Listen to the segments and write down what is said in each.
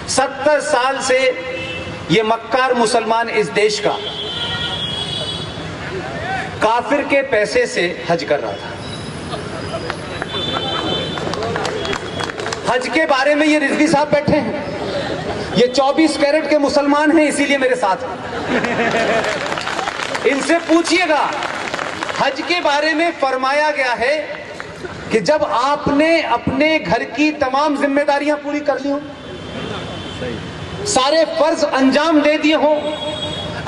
70 साल से ये मक्कार मुसलमान इस देश का काफिर के पैसे से हज कर रहा था। हज के बारे में ये रिजवी साहब बैठे हैं, ये 24 कैरेट के मुसलमान हैं, इसीलिए मेरे साथ हैं। इनसे पूछिएगा, हज के बारे में फरमाया गया है कि जब आपने अपने घर की तमाम जिम्मेदारियां पूरी कर ली हो, सारे फर्ज अंजाम दे दिए हो,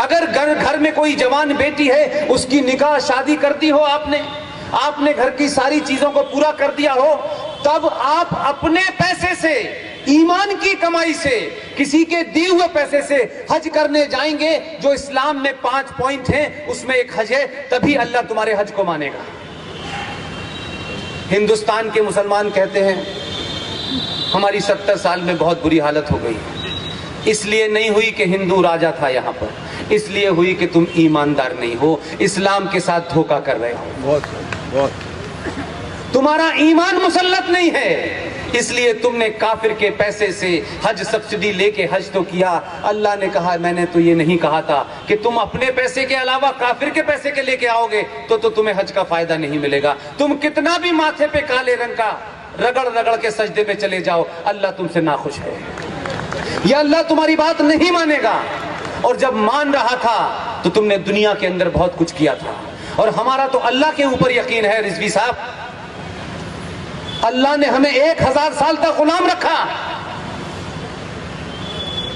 अगर घर में कोई जवान बेटी है उसकी निकाह शादी कर दी हो, आपने घर की सारी चीजों को पूरा कर दिया हो, तब आप अपने पैसे से, ईमान की कमाई से, किसी के दिए हुए पैसे से हज करने जाएंगे। जो इस्लाम में 5 पॉइंट हैं उसमें एक हज है, तभी अल्लाह तुम्हारे हज को मानेगा। हिंदुस्तान के मुसलमान कहते हैं हमारी 70 साल में बहुत बुरी हालत हो गई, इसलिए नहीं हुई कि हिंदू राजा था यहाँ पर, इसलिए हुई कि तुम ईमानदार नहीं हो, इस्लाम के साथ धोखा कर रहे हो, बहुत तुम्हारा ईमान मुसल्लत नहीं है, इसलिए तुमने काफिर के पैसे से हज सब्सिडी लेके हज तो किया। अल्लाह ने कहा मैंने तो ये नहीं कहा था कि तुम अपने पैसे के अलावा काफिर के पैसे के लेके आओगे तो तुम्हें हज का फायदा नहीं मिलेगा। तुम कितना भी माथे पे काले रंग का रगड़ रगड़ के सजदे में चले जाओ, अल्लाह तुमसे नाखुश है, या अल्लाह तुम्हारी बात नहीं मानेगा। और जब मान रहा था तो तुमने दुनिया के अंदर बहुत कुछ किया था, और हमारा तो अल्लाह के ऊपर यकीन है रिजवी साहब, अल्लाह ने हमें 1000 साल तक गुलाम रखा,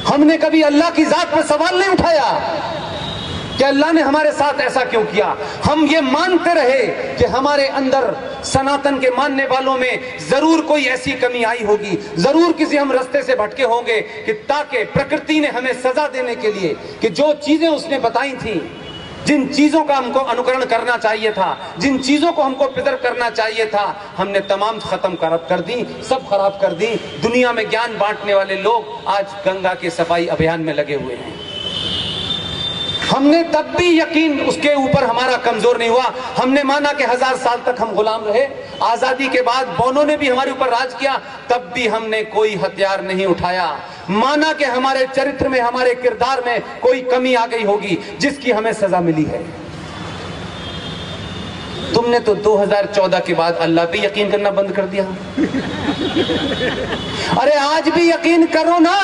हमने कभी अल्लाह की जात पर सवाल नहीं उठाया कि अल्लाह ने हमारे साथ ऐसा क्यों किया। हम ये मानते रहे कि हमारे अंदर, सनातन के मानने वालों में जरूर कोई ऐसी कमी आई होगी, जरूर किसी हम रास्ते से भटके होंगे, कि ताकि प्रकृति ने हमें सजा देने के लिए कि जो चीजें उसने बताई थी, जिन चीजों का हमको अनुकरण करना चाहिए था, जिन चीजों को हमको प्रिजर्व करना चाहिए था, हमने तमाम खत्म कर दी, सब खराब कर दी। दुनिया में ज्ञान बांटने वाले लोग आज गंगा के सफाई अभियान में लगे हुए हैं। हमने तब भी यकीन उसके ऊपर हमारा कमजोर नहीं हुआ, हमने माना कि 1000 साल तक हम गुलाम रहे। आजादी के बाद बौनों ने भी हमारे ऊपर राज किया, तब भी हमने कोई हथियार नहीं उठाया। माना कि हमारे चरित्र में, हमारे किरदार में कोई कमी आ गई होगी जिसकी हमें सजा मिली है। तुमने तो 2014 के बाद अल्लाह पे यकीन करना बंद कर दिया। अरे आज भी यकीन करो ना,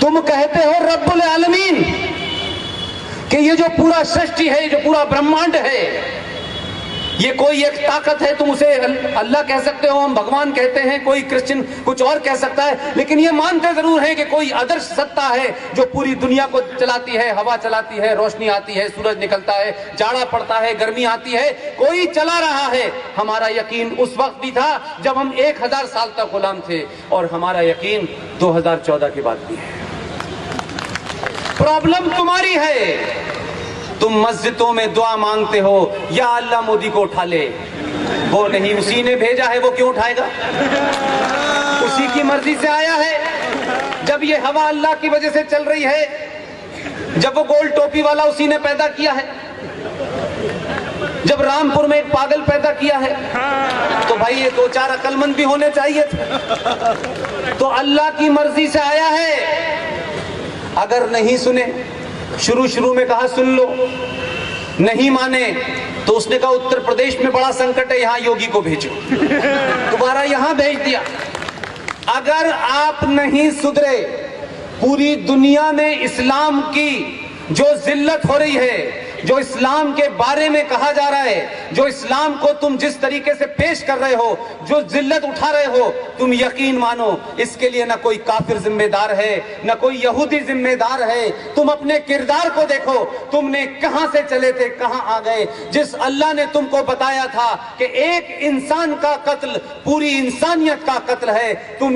तुम कहते हो रब्बुल आलमीन कि ये जो पूरा सृष्टि है, जो पूरा ब्रह्मांड है, ये कोई एक ताकत है, तुम उसे अल्लाह कह सकते हो, हम भगवान कहते हैं, कोई क्रिश्चियन कुछ और कह सकता है, लेकिन ये मानते जरूर हैं कि कोई आदर्श सत्ता है जो पूरी दुनिया को चलाती है, हवा चलाती है, रोशनी आती है, सूरज निकलता है, जाड़ा पड़ता है, गर्मी आती है, कोई चला रहा है। हमारा यकीन उस वक्त भी था जब हम 1000 साल तक गुलाम थे, और हमारा यकीन 2014 के बाद भी है। प्रॉब्लम तुम्हारी है, तुम मस्जिदों में दुआ मांगते हो या अल्लाह मोदी को उठा ले, वो नहीं, उसी ने भेजा है, वो क्यों उठाएगा, उसी की मर्जी से आया है। जब ये हवा अल्लाह की वजह से चल रही है, जब वो गोल टोपी वाला उसी ने पैदा किया है, जब रामपुर में एक पागल पैदा किया है, तो भाई ये 2-4 अक्लमंद भी होने चाहिए थे। तो अल्लाह की मर्जी से आया है। अगर नहीं सुने, शुरू में कहा सुन लो, नहीं माने तो उसने कहा उत्तर प्रदेश में बड़ा संकट है, यहां योगी को भेजो, दोबारा यहां भेज दिया। अगर आप नहीं सुधरे, पूरी दुनिया में इस्लाम की जो जिल्लत हो रही है, जो इस्लाम के बारे में कहा जा रहा है, जो इस्लाम को तुम जिस तरीके से पेश कर रहे हो, जो जिल्लत उठा रहे हो, तुम यकीन मानो इसके लिए ना कोई काफिर जिम्मेदार है, ना कोई यहूदी जिम्मेदार है। तुम अपने किरदार को देखो, तुमने कहां से चले थे, कहां आ गए। जिस अल्लाह ने तुमको बताया था कि एक इंसान का कत्ल पूरी इंसानियत का कत्ल है, तुम